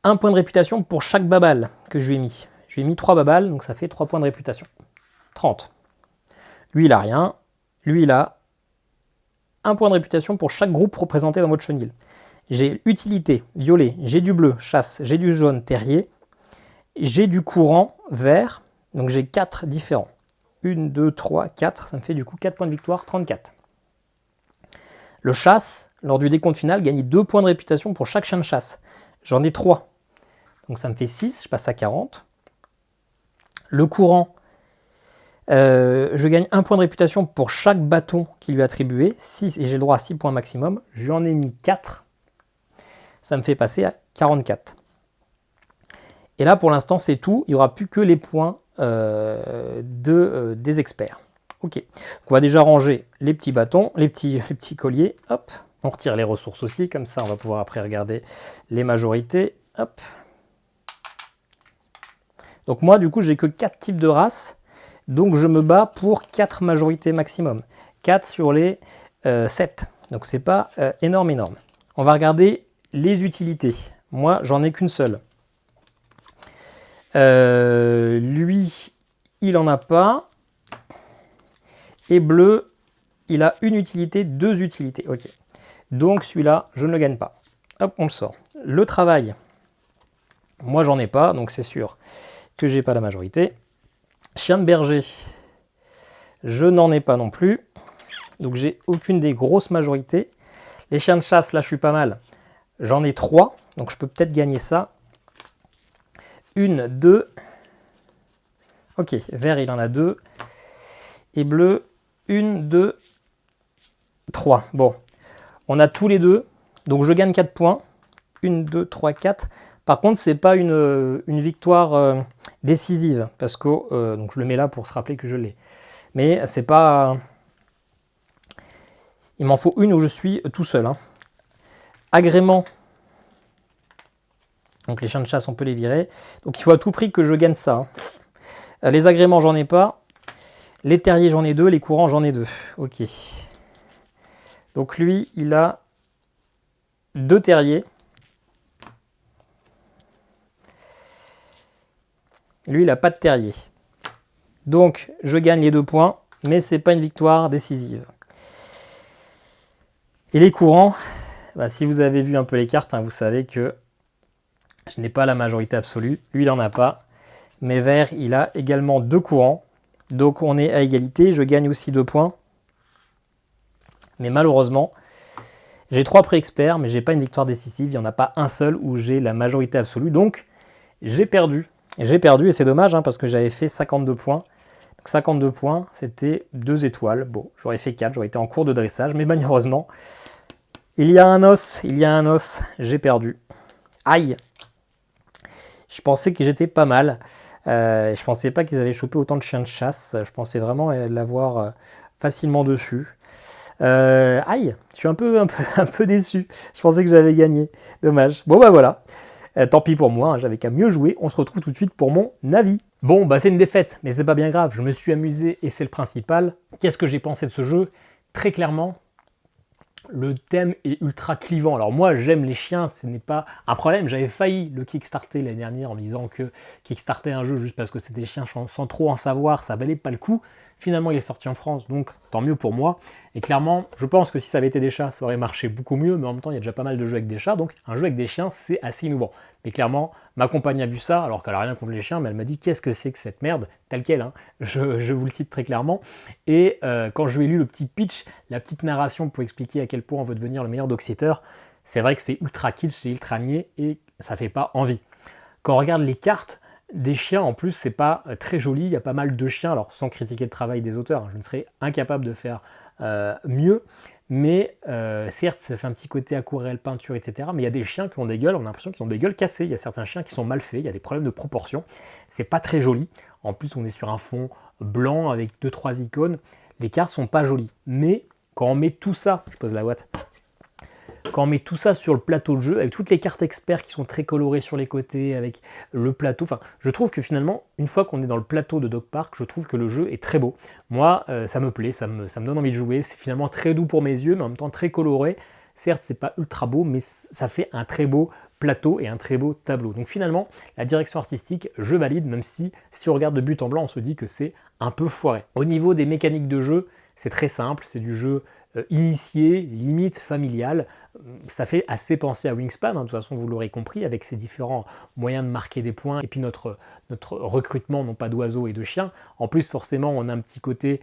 1 point de réputation pour chaque babal que je lui ai mis. Je lui ai mis 3 babals, donc ça fait 3 points de réputation. 30. Lui, il n'a rien. Lui, il a 1 point de réputation pour chaque groupe représenté dans votre chenil. J'ai utilité, violet, j'ai du bleu, chasse, j'ai du jaune, terrier, j'ai du courant, vert, donc j'ai 4 différents. 1, 2, 3, 4, ça me fait du coup 4 points de victoire, 34. Le chasse, lors du décompte final, gagne 2 points de réputation pour chaque chien de chasse. J'en ai 3, donc ça me fait 6, je passe à 40. Le courant, je gagne 1 point de réputation pour chaque bâton qui lui est attribué, 6, et j'ai le droit à 6 points maximum. J'en ai mis 4, ça me fait passer à 44. Et là, pour l'instant, c'est tout. Il n'y aura plus que les points des experts. Ok. On va déjà ranger les petits bâtons, les petits colliers. Hop. On retire les ressources aussi. Comme ça, on va pouvoir après regarder les majorités. Hop. Donc moi, du coup, j'ai que 4 types de races. Donc je me bats pour 4 majorités maximum. 4 sur les 7. Donc c'est pas énorme. On va regarder les utilités. Moi, j'en ai qu'une seule. Lui, il en a pas. Et bleu, il a une utilité, 2 utilités. Ok. Donc celui-là, je ne le gagne pas. Hop, on le sort. Le travail, moi j'en ai pas, donc c'est sûr que j'ai pas la majorité. Chien de berger, je n'en ai pas non plus. Donc j'ai aucune des grosses majorités. Les chiens de chasse, là je suis pas mal. J'en ai 3, donc je peux peut-être gagner ça. 1, 2. Ok, vert il en a 2. Et bleu, 1, 2, 3. Bon, on a tous les deux, donc je gagne 4 points. 1, 2, 3, 4. Par contre, c'est pas une victoire décisive, parce que donc je le mets là pour se rappeler que je l'ai. Mais c'est pas... Il m'en faut une où je suis tout seul. Hein. Agrément. Donc les chiens de chasse, on peut les virer. Donc il faut à tout prix que je gagne ça. Hein. Les agréments, j'en ai pas. Les terriers, j'en ai 2. Les courants, j'en ai 2. Ok. Donc lui, il a 2 terriers. Lui, il n'a pas de terrier. Donc, je gagne les 2 points, mais ce n'est pas une victoire décisive. Et les courants, bah, si vous avez vu un peu les cartes, hein, vous savez que je n'ai pas la majorité absolue. Lui, il n'en a pas. Mais vert, il a également 2 courants. Donc, on est à égalité. Je gagne aussi 2 points. Mais malheureusement, j'ai 3 pré-experts, mais je n'ai pas une victoire décisive. Il n'y en a pas un seul où j'ai la majorité absolue. Donc, j'ai perdu. J'ai perdu et c'est dommage hein, parce que j'avais fait 52 points. Donc 52 points, c'était 2 étoiles. Bon, j'aurais fait 4, j'aurais été en cours de dressage, mais malheureusement, il y a un os, j'ai perdu. Aïe! Je pensais que j'étais pas mal. Je pensais pas qu'ils avaient chopé autant de chiens de chasse. Je pensais vraiment l'avoir facilement dessus. Aïe! Je suis un peu déçu. Je pensais que j'avais gagné. Dommage. Bon bah voilà. Tant pis pour moi, hein, j'avais qu'à mieux jouer. On se retrouve tout de suite pour mon avis. Bon, bah c'est une défaite, mais c'est pas bien grave. Je me suis amusé et c'est le principal. Qu'est-ce que j'ai pensé de ce jeu? Très clairement, Le thème est ultra clivant. Alors moi, j'aime les chiens, ce n'est pas un problème. J'avais failli le kickstarter l'année dernière en me disant que kickstarter un jeu juste parce que c'était des chiens sans trop en savoir, ça valait pas le coup. Finalement, il est sorti en France, donc tant mieux pour moi. Et clairement, je pense que si ça avait été des chats, ça aurait marché beaucoup mieux, mais en même temps, il y a déjà pas mal de jeux avec des chats, donc un jeu avec des chiens, c'est assez innovant. Mais clairement, ma compagne a vu ça, alors qu'elle a rien contre les chiens, mais elle m'a dit qu'est-ce que c'est que cette merde, tel quel, hein. Je vous le cite très clairement. Et quand je lui ai lu le petit pitch, la petite narration pour expliquer à quel point on veut devenir le meilleur doxiéteur, c'est vrai que c'est ultra kitsch, c'est ultra niais, et ça fait pas envie. Quand on regarde les cartes, des chiens, en plus, c'est pas très joli. Il y a pas mal de chiens, alors sans critiquer le travail des auteurs, hein, je ne serais incapable de faire mieux. Mais certes, ça fait un petit côté aquarelle, peinture, etc. Mais il y a des chiens qui ont des gueules, on a l'impression qu'ils ont des gueules cassées. Il y a certains chiens qui sont mal faits, il y a des problèmes de proportion. C'est pas très joli. En plus, on est sur un fond blanc avec 2-3 icônes. Les cartes sont pas jolies. Mais quand on met tout ça, je pose la boîte. Quand on met tout ça sur le plateau de jeu, avec toutes les cartes experts qui sont très colorées sur les côtés, avec le plateau, enfin, je trouve que finalement, une fois qu'on est dans le plateau de Dog Park, je trouve que le jeu est très beau. Moi, ça me plaît, ça me donne envie de jouer, c'est finalement très doux pour mes yeux, mais en même temps très coloré. Certes, c'est pas ultra beau, mais ça fait un très beau plateau et un très beau tableau. Donc finalement, la direction artistique, je valide, même si on regarde de but en blanc, on se dit que c'est un peu foiré. Au niveau des mécaniques de jeu, c'est très simple, c'est du jeu initié, limite familial. Ça fait assez penser à Wingspan, hein, de toute façon vous l'aurez compris, avec ses différents moyens de marquer des points, et puis notre recrutement, non pas d'oiseaux et de chiens. En plus, forcément, on a un petit côté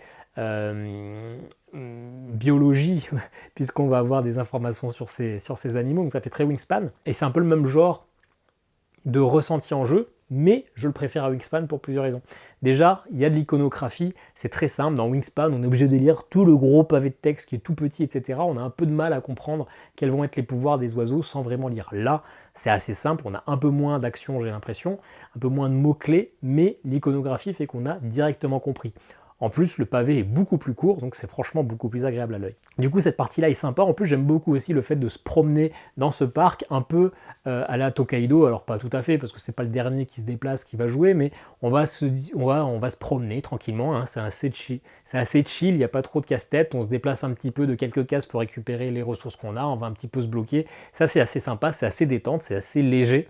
biologie, puisqu'on va avoir des informations sur ces animaux, donc ça fait très Wingspan. Et c'est un peu le même genre de ressenti en jeu, mais je le préfère à Wingspan pour plusieurs raisons. Déjà, il y a de l'iconographie, c'est très simple. Dans Wingspan, on est obligé de lire tout le gros pavé de texte qui est tout petit, etc. On a un peu de mal à comprendre quels vont être les pouvoirs des oiseaux sans vraiment lire. Là, c'est assez simple, on a un peu moins d'action, j'ai l'impression, un peu moins de mots-clés, mais l'iconographie fait qu'on a directement compris. En plus, le pavé est beaucoup plus court, donc c'est franchement beaucoup plus agréable à l'œil. Du coup, cette partie-là est sympa. En plus, j'aime beaucoup aussi le fait de se promener dans ce parc, un peu à la Tokaido. Alors, pas tout à fait, parce que c'est pas le dernier qui se déplace qui va jouer, mais on va se promener tranquillement. Hein. C'est assez chill, il n'y a pas trop de casse-tête. On se déplace un petit peu de quelques cases pour récupérer les ressources qu'on a. On va un petit peu se bloquer. Ça, c'est assez sympa, c'est assez détente, c'est assez léger.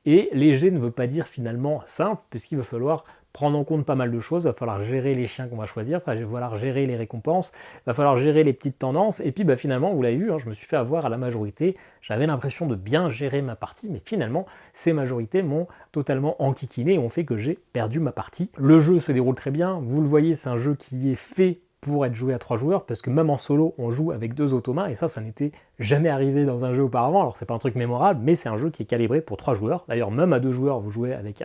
Et léger ne veut pas dire finalement simple, puisqu'il va falloir prendre en compte pas mal de choses, il va falloir gérer les chiens qu'on va choisir, il va falloir gérer les récompenses, il va falloir gérer les petites tendances, et puis finalement, vous l'avez vu, hein, je me suis fait avoir à la majorité, j'avais l'impression de bien gérer ma partie, mais finalement, ces majorités m'ont totalement enquiquiné et ont fait que j'ai perdu ma partie. Le jeu se déroule très bien, vous le voyez, c'est un jeu qui est fait pour être joué à 3 joueurs, parce que même en solo, on joue avec 2 automas, et ça n'était jamais arrivé dans un jeu auparavant. Alors c'est pas un truc mémorable, mais c'est un jeu qui est calibré pour 3 joueurs. D'ailleurs, même à 2 joueurs, vous jouez avec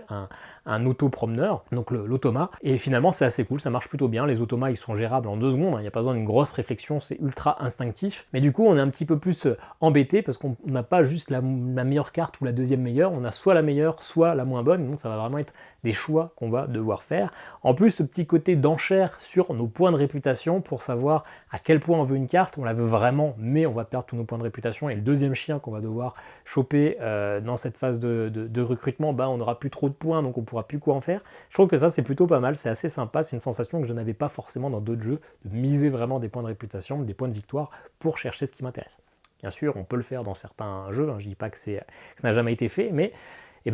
un auto-promeneur, donc l'automa, et finalement c'est assez cool, ça marche plutôt bien. Les automas, ils sont gérables en 2 secondes, il n'y a pas besoin d'une grosse réflexion, c'est ultra instinctif. Mais du coup, on est un petit peu plus embêté, parce qu'on n'a pas juste la meilleure carte ou la deuxième meilleure, on a soit la meilleure, soit la moins bonne, donc ça va vraiment être des choix qu'on va devoir faire. En plus, ce petit côté d'enchère sur nos points de réputation pour savoir à quel point on veut une carte, on la veut vraiment, mais on va perdre tous nos points de réputation. Et le deuxième chien qu'on va devoir choper dans cette phase de recrutement, on n'aura plus trop de points, donc on ne pourra plus quoi en faire. Je trouve que ça, c'est plutôt pas mal, c'est assez sympa, c'est une sensation que je n'avais pas forcément dans d'autres jeux, de miser vraiment des points de réputation, des points de victoire pour chercher ce qui m'intéresse. Bien sûr, on peut le faire dans certains jeux, hein, je ne dis pas que ça n'a jamais été fait, mais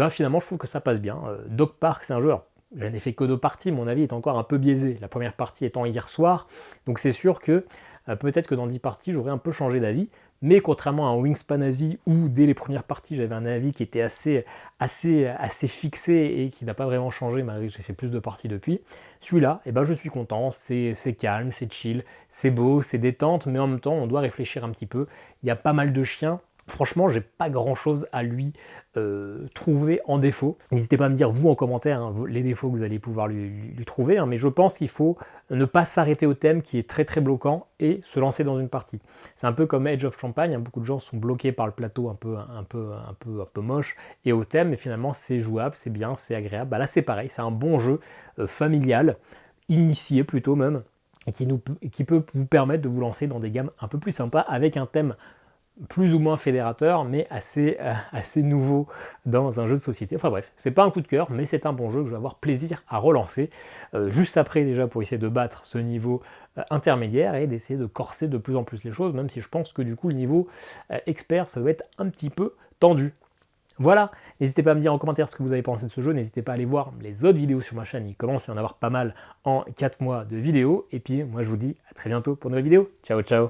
finalement, je trouve que ça passe bien. Dog Park, c'est un jeu, je n'ai fait que 2 parties, mon avis est encore un peu biaisé. La première partie étant hier soir, donc c'est sûr que peut-être que dans 10 parties, j'aurais un peu changé d'avis, mais contrairement à un Wingspan Asie, où dès les premières parties, j'avais un avis qui était assez fixé et qui n'a pas vraiment changé, malgré que j'ai fait plus de parties depuis, celui-là, je suis content, c'est calme, c'est chill, c'est beau, c'est détente, mais en même temps, on doit réfléchir un petit peu. Il y a pas mal de chiens. Franchement, j'ai pas grand chose à lui trouver en défaut. N'hésitez pas à me dire, vous, en commentaire, hein, les défauts que vous allez pouvoir lui trouver, hein, mais je pense qu'il faut ne pas s'arrêter au thème qui est très très bloquant et se lancer dans une partie. C'est un peu comme Age of Champagne, hein, beaucoup de gens sont bloqués par le plateau un peu moche et au thème, mais finalement c'est jouable, c'est bien, c'est agréable. Là c'est pareil, c'est un bon jeu familial, initié plutôt même, et qui peut vous permettre de vous lancer dans des gammes un peu plus sympas avec un thème plus ou moins fédérateur, mais assez nouveau dans un jeu de société. Enfin bref, c'est pas un coup de cœur, mais c'est un bon jeu que je vais avoir plaisir à relancer, juste après déjà pour essayer de battre ce niveau intermédiaire et d'essayer de corser de plus en plus les choses, même si je pense que du coup le niveau expert, ça doit être un petit peu tendu. Voilà, n'hésitez pas à me dire en commentaire ce que vous avez pensé de ce jeu, n'hésitez pas à aller voir les autres vidéos sur ma chaîne, il commence à y en avoir pas mal en 4 mois de vidéos, et puis moi je vous dis à très bientôt pour une nouvelle vidéo, ciao ciao.